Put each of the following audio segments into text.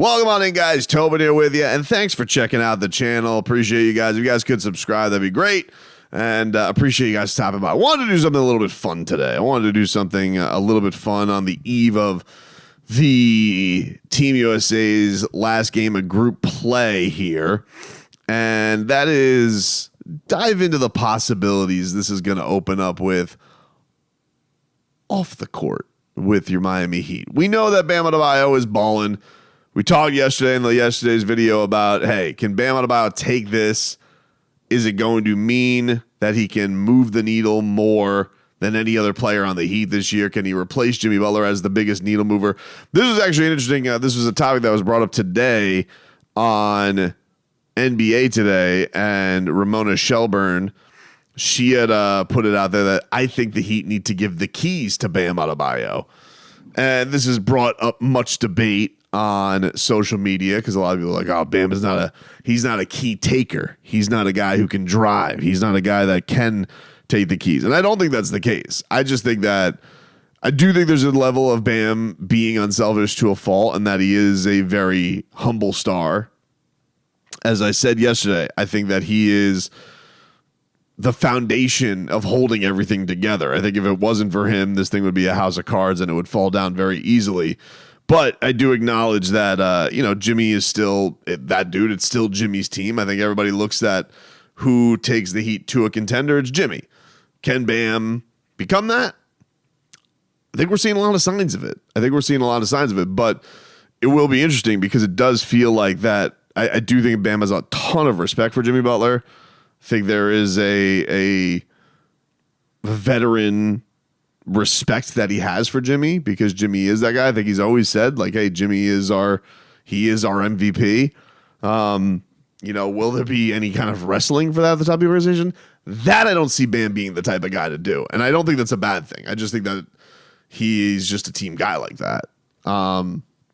Welcome on in, guys. Tobin here with you, and thanks for checking out the channel. Appreciate you guys. If you guys could subscribe, that'd be great. And appreciate you guys stopping by. I wanted to do something a little bit fun today. I wanted to do something a little bit fun on the eve of the Team USA's last game of group play here. And that is dive into the possibilities this is going to open up with off the court with your Miami Heat. We know that Bam Adebayo is balling. We talked yesterday in yesterday's video about, hey, can Bam Adebayo take this? Is it going to mean that he can move the needle more than any other player on the Heat this year? Can he replace Jimmy Butler as the biggest needle mover? This was actually interesting. This was a topic that was brought up today on NBA Today, and Ramona Shelburne, she had put it out there that I think the Heat need to give the keys to Bam Adebayo. And this has brought up much debate on social media because a lot of people are like, oh, Bam is he's not a key taker. He's not a guy who can drive. He's not a guy that can take the keys. And I don't think that's the case. I just think that I do think there's a level of Bam being unselfish to a fault, and that he is a very humble star. As I said yesterday, I think that he is the foundation of holding everything together. I think if it wasn't for him, this thing would be a house of cards and it would fall down very easily. But I do acknowledge that, Jimmy is still that dude. It's still Jimmy's team. I think everybody looks at who takes the Heat to a contender. It's Jimmy. Can Bam become that? I think we're seeing a lot of signs of it. But it will be interesting because it does feel like that. I do think Bam has a ton of respect for Jimmy Butler. I think there is a veteran respect that he has for Jimmy because Jimmy is that guy. I think he's always said, like, hey, Jimmy is our MVP. Will there be any kind of wrestling for that at the top of the organization? That I don't see Bam being the type of guy to do. And I don't think that's a bad thing. I just think that he's just a team guy like that.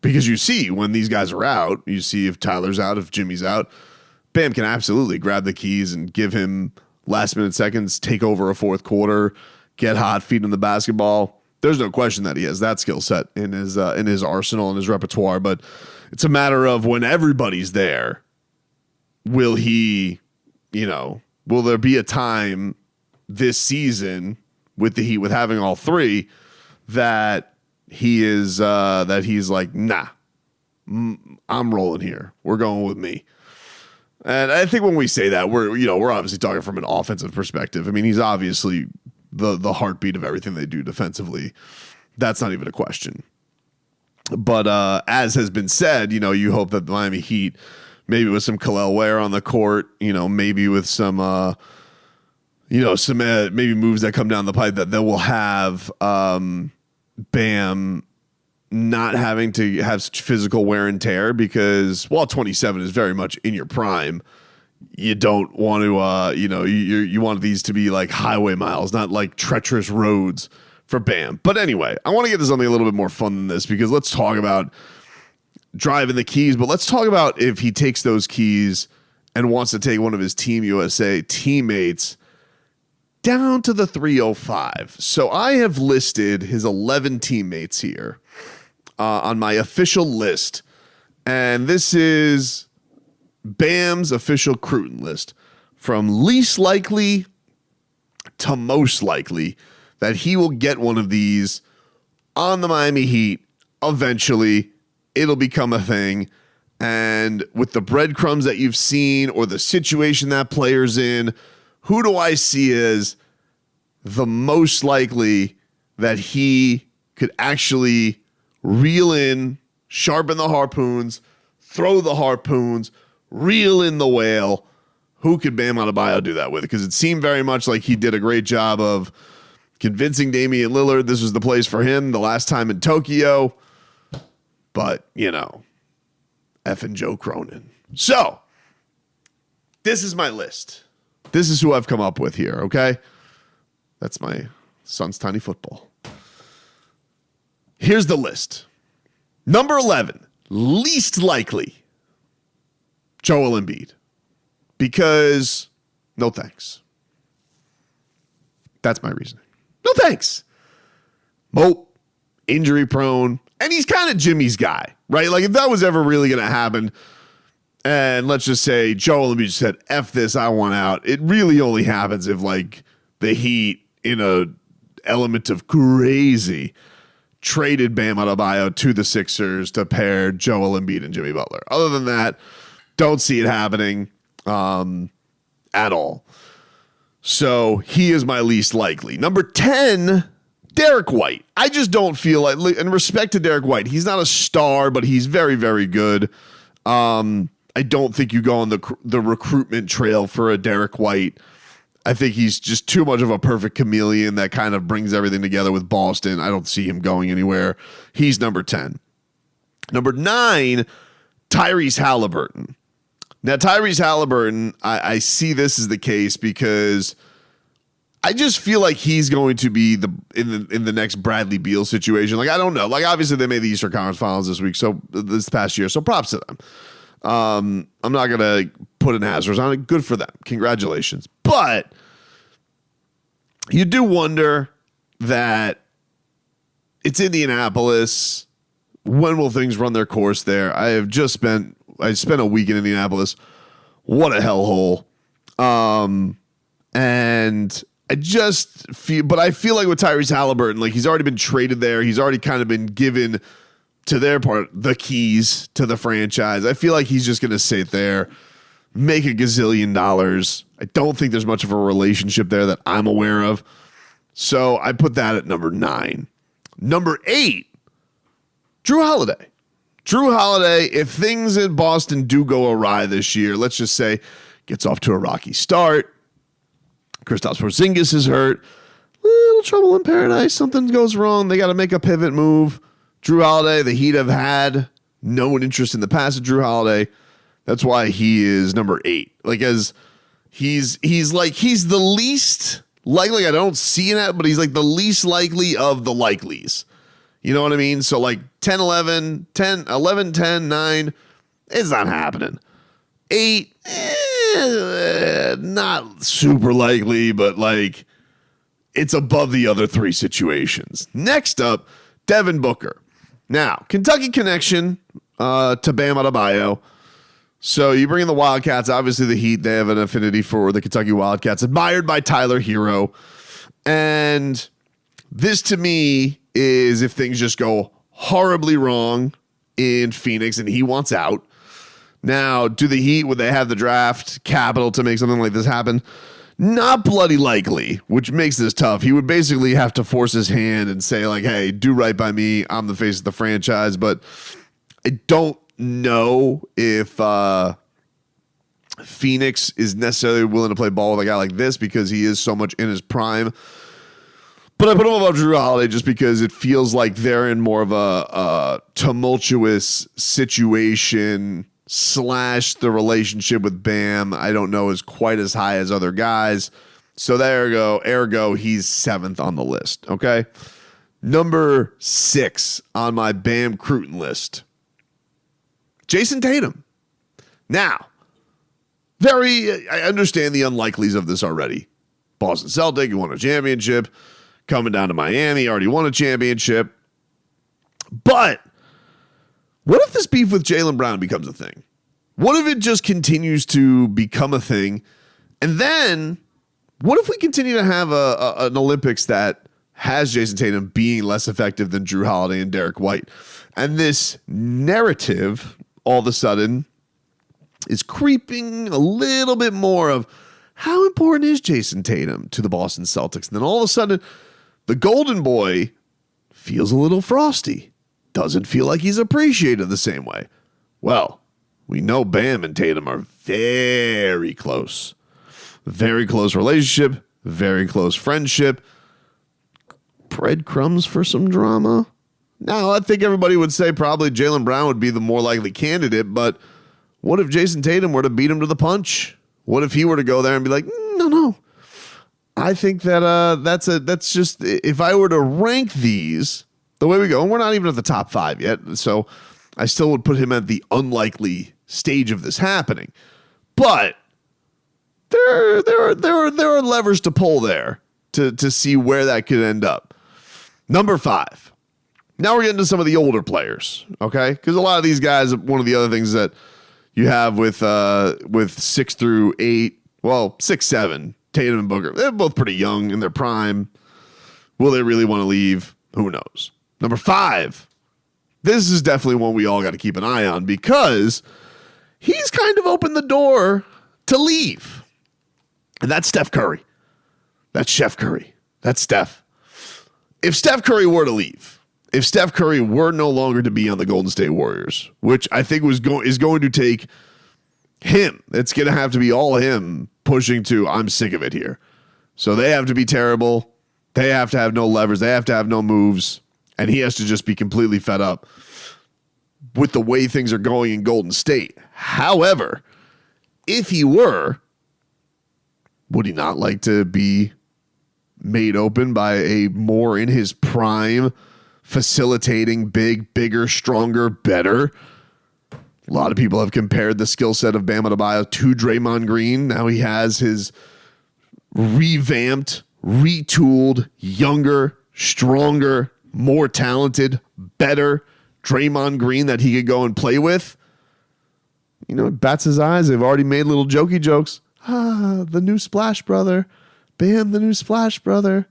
Because you see when these guys are out, you see if Tyler's out, if Jimmy's out, Bam can absolutely grab the keys and give him last minute seconds, take over a fourth quarter, get hot, feed him the basketball. There's no question that he has that skill set in his arsenal and his repertoire, but it's a matter of when everybody's there, will there be a time this season with the Heat, with having all three, that he's like, nah, I'm rolling here. We're going with me. And I think when we say that, we're obviously talking from an offensive perspective. I mean, he's obviously the heartbeat of everything they do defensively. That's not even a question. But as has been said, you hope that the Miami Heat, maybe with some Khalil Ware on the court, maybe with some maybe moves that come down the pipe, that they will have Bam not having to have such physical wear and tear, because while 27 is very much in your prime, you don't want to, you want these to be like highway miles, not like treacherous roads for Bam. But anyway, I want to get to something a little bit more fun than this, because let's talk about driving the keys, but let's talk about if he takes those keys and wants to take one of his Team USA teammates down to the 305. So I have listed his 11 teammates here on my official list, and this is Bam's official Cruton list, from least likely to most likely that he will get one of these on the Miami Heat eventually. It'll become a thing, and with the breadcrumbs that you've seen or the situation that player's in, who do I see as the most likely that he could actually reel in, sharpen the harpoons, throw the harpoons, reel in the whale? Who could Bam Adebayo do that with? Because it seemed very much like he did a great job of convincing Damian Lillard this was the place for him the last time in Tokyo. But, effing Joe Cronin. So, this is my list. This is who I've come up with here, okay? That's my son's tiny football. Here's the list. Number 11, least likely, Joel Embiid. Because no thanks. That's my reasoning. No thanks. Mope, injury prone, and he's kind of Jimmy's guy. right? Like if that was ever really going to happen, and let's just say Joel Embiid said, F this, I want out. It really only happens if like the Heat in a element of crazy traded Bam Adebayo to the Sixers to pair Joel Embiid and Jimmy Butler. Other than that, don't see it happening at all. So he is my least likely. Number 10, Derek White. I just don't feel like, in respect to Derek White, he's not a star, but he's very, very good. I don't think you go on the recruitment trail for a Derek White. I think he's just too much of a perfect chameleon that kind of brings everything together with Boston. I don't see him going anywhere. He's number 10. Number 9, Tyrese Halliburton. Now, Tyrese Halliburton, I see this as the case because I just feel like he's going to be in the next Bradley Beal situation. Like, I don't know. Like, obviously, they made the Eastern Conference Finals this past year, so props to them. I'm not going to put an asterisk on it. Good for them. Congratulations. But you do wonder that it's Indianapolis. When will things run their course there? I spent a week in Indianapolis. What a hellhole. And I just feel like with Tyrese Halliburton, like he's already been traded there. He's already kind of been given to their part the keys to the franchise. I feel like he's just going to sit there, make $1 gazillion. I don't think there's much of a relationship there that I'm aware of. So I put that at number 9. Number 8, Drew Holiday. Drew Holiday, if things in Boston do go awry this year, let's just say gets off to a rocky start, Kristaps Porzingis is hurt, little trouble in paradise, something goes wrong, they got to make a pivot move. Drew Holiday, the Heat have had no interest in the past of Drew Holiday. That's why he is number 8. Like, as he's the least likely. I don't see it, but he's like the least likely of the likelies. You know what I mean? So like 10, 11, 10, 11, 10, 9, it's not happening. 8, not super likely, but like it's above the other 3 situations. Next up, Devin Booker. Now, Kentucky connection to Bam Adebayo. So you bring in the Wildcats. Obviously, the Heat, they have an affinity for the Kentucky Wildcats, admired by Tyler Hero. And this, to me, is if things just go horribly wrong in Phoenix and he wants out. Now, do the Heat, would they have the draft capital to make something like this happen? Not bloody likely, which makes this tough. He would basically have to force his hand and say, like, hey, do right by me. I'm the face of the franchise. But I don't know if Phoenix is necessarily willing to play ball with a guy like this because he is so much in his prime. But I put him above Drew Holiday just because it feels like they're in more of a tumultuous situation / the relationship with Bam, I don't know, is quite as high as other guys. So there you go. Ergo, he's 7th on the list. Okay. Number 6 on my Bam Cruton list, Jason Tatum. Now, I understand the unlikelies of this already. Boston Celtic, you won a championship. Coming down to Miami, already won a championship. But what if this beef with Jaylen Brown becomes a thing? What if it just continues to become a thing? And then what if we continue to have an Olympics that has Jason Tatum being less effective than Drew Holiday and Derek White? And this narrative all of a sudden is creeping a little bit more of how important is Jason Tatum to the Boston Celtics? And then all of a sudden, the golden boy feels a little frosty. Doesn't feel like he's appreciated the same way. Well, we know Bam and Tatum are very close. Very close relationship, very close friendship. Breadcrumbs for some drama. Now, I think everybody would say probably Jaylen Brown would be the more likely candidate, but what if Jason Tatum were to beat him to the punch? What if he were to go there and be like, no. I think that that's just, if I were to rank these the way we go, and we're not even at the top 5 yet, so I still would put him at the unlikely stage of this happening. But there are levers to pull there to see where that could end up. Number 5, Now we're getting to some of the older players, okay? Because a lot of these guys, one of the other things that you have with 6 through 8, well, 6, 7, Tatum and Booker, they're both pretty young in their prime. Will they really want to leave? Who knows? Number 5, this is definitely one we all got to keep an eye on because he's kind of opened the door to leave. And that's Steph Curry. That's Chef Curry. That's Steph. If Steph Curry were to leave, if Steph Curry were no longer to be on the Golden State Warriors, which I think is going to take him, it's going to have to be all him pushing to, I'm sick of it here. So they have to be terrible. They have to have no levers. They have to have no moves. And he has to just be completely fed up with the way things are going in Golden State. However, if he were, would he not like to be made open by a more in his prime, facilitating bigger, stronger, better? A lot of people have compared the skill set of Bam Adebayo to Draymond Green. Now he has his revamped, retooled, younger, stronger, more talented, better Draymond Green that he could go and play with. You know, bats his eyes. They've already made little jokey jokes. The new Splash Brother. Bam, the new Splash Brother.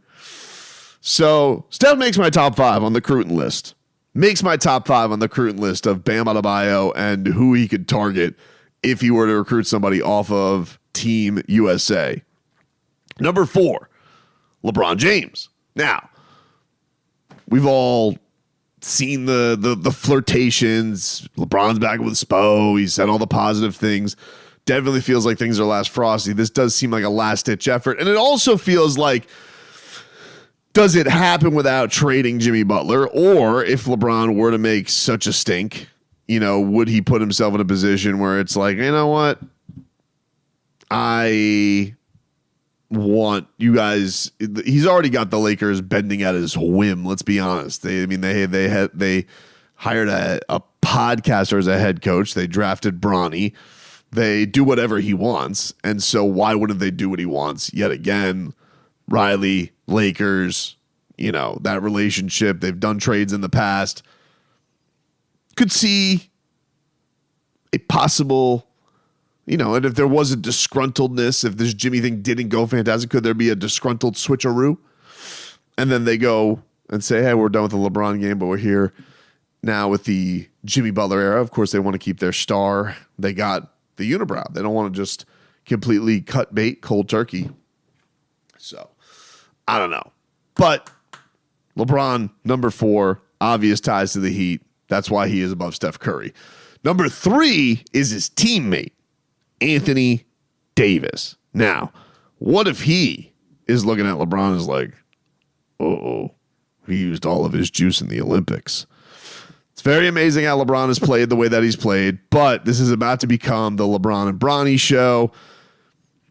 So Steph makes my top 5 on the recruiting list. Makes my top 5 on the recruiting list of Bam Adebayo and who he could target if he were to recruit somebody off of Team USA. Number 4, LeBron James. Now, we've all seen the flirtations. LeBron's back with Spo. He said all the positive things. Definitely feels like things are last frosty. This does seem like a last-ditch effort. And it also feels like, does it happen without trading Jimmy Butler? Or if LeBron were to make such a stink, you know, would he put himself in a position where it's like, you know what? I want you guys. He's already got the Lakers bending at his whim. Let's be honest. They hired a podcaster as a head coach. They drafted Bronny. They do whatever he wants. And so why wouldn't they do what he wants? Yet again, Riley, Lakers, you know, that relationship. They've done trades in the past. Could see a possible, you know, and if there was a disgruntledness, if this Jimmy thing didn't go fantastic, could there be a disgruntled switcheroo? And then they go and say, hey, we're done with the LeBron game, but we're here now with the Jimmy Butler era. Of course, they want to keep their star. They got the unibrow. They don't want to just completely cut bait cold turkey. So, I don't know. But LeBron, number 4, obvious ties to the Heat. That's why he is above Steph Curry. Number 3 is his teammate, Anthony Davis. Now, what if he is looking at LeBron and is like, he used all of his juice in the Olympics. It's very amazing how LeBron has played the way that he's played, but this is about to become the LeBron and Bronny show.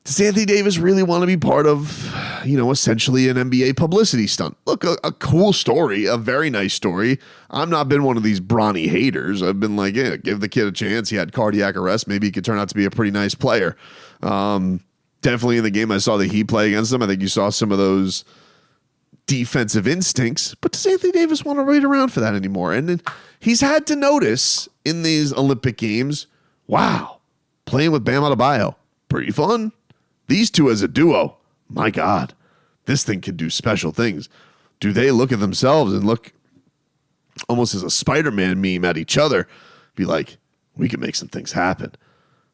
Does Anthony Davis really want to be part of, you know, essentially an NBA publicity stunt? Look, a cool story, a very nice story. I've not been one of these Bronny haters. I've been like, yeah, give the kid a chance. He had cardiac arrest. Maybe he could turn out to be a pretty nice player. Definitely in the game I saw the Heat play against him, I think you saw some of those defensive instincts. But does Anthony Davis want to wait around for that anymore? And then he's had to notice in these Olympic games, wow, playing with Bam Adebayo, pretty fun. These two as a duo, my God, this thing can do special things. Do they look at themselves and look almost as a Spider-Man meme at each other? Be like, we can make some things happen.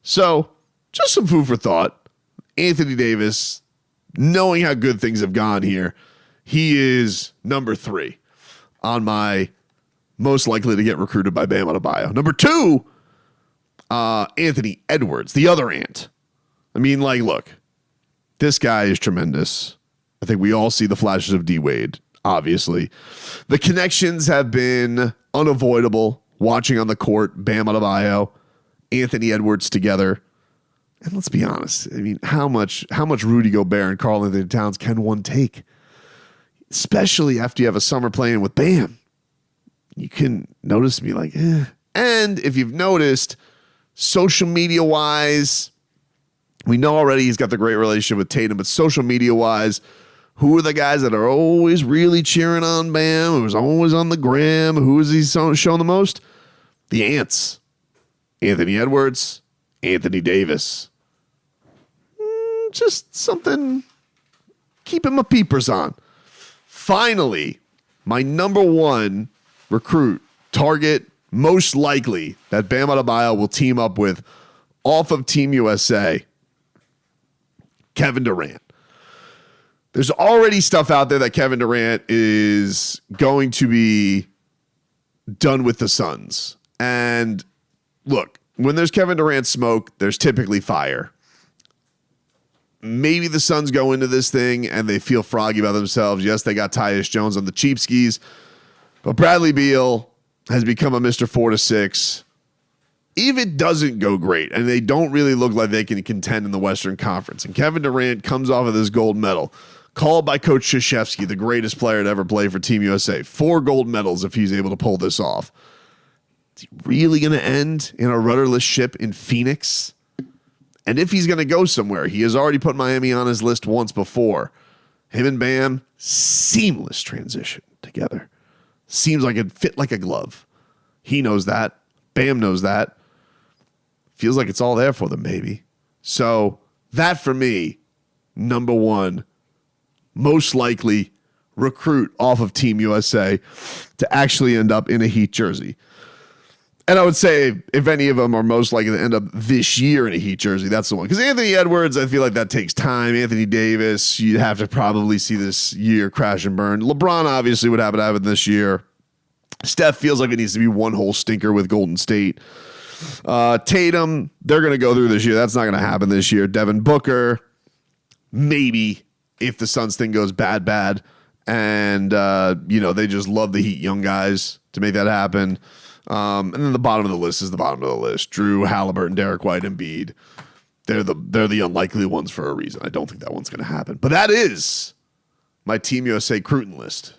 So, just some food for thought. Anthony Davis, knowing how good things have gone here, he is number 3 on my most likely to get recruited by Bam Adebayo. Number 2, Anthony Edwards, the other Ant. I mean, like, look, this guy is tremendous. I think we all see the flashes of D-Wade, obviously. The connections have been unavoidable. Watching on the court, Bam Adebayo, Anthony Edwards together. And let's be honest. I mean, how much Rudy Gobert and Karl Anthony Towns can one take? Especially after you have a summer playing with Bam. You can notice me like, eh. And if you've noticed, social media-wise, we know already he's got the great relationship with Tatum, but social media-wise, Who are the guys that are always really cheering on Bam? Who's always on the gram? Who is he showing the most? The Ants. Anthony Edwards, Anthony Davis. Just something keeping my peepers on. Finally, my number one recruit, target, most likely that Bam Adebayo will team up with off of Team USA, Kevin Durant. There's already stuff out there that Kevin Durant is going to be done with the Suns. And look, when there's Kevin Durant smoke, there's typically fire. Maybe the Suns go into this thing and they feel froggy about themselves. Yes, they got Tyus Jones on the cheap skis, but Bradley Beal has become a Mr. 4-6. If it doesn't go great and they don't really look like they can contend in the Western Conference, and Kevin Durant comes off of this gold medal, called by Coach Krzyzewski, the greatest player to ever play for Team USA, 4 gold medals if he's able to pull this off. Is he really going to end in a rudderless ship in Phoenix? And if he's going to go somewhere, he has already put Miami on his list once before. Him and Bam, seamless transition together. Seems like it fit like a glove. He knows that. Bam knows that. Feels like it's all there for them, maybe. So that for me, number one, most likely recruit off of Team USA to actually end up in a Heat jersey. And I would say if any of them are most likely to end up this year in a Heat jersey, that's the one. Because Anthony Edwards, I feel like that takes time. Anthony Davis, you'd have to probably see this year crash and burn. LeBron obviously would have it happen this year. Steph feels like it needs to be one whole stinker with Golden State. Tatum, they're going to go through this year. That's not going to happen this year. Devin Booker, maybe if the Suns thing goes bad. And, they just love the Heat young guys to make that happen. And then the bottom of the list is the bottom of the list. Drew, Halliburton, Derek White, Embiid. They're the unlikely ones for a reason. I don't think that one's going to happen. But that is my Team USA recruiting list.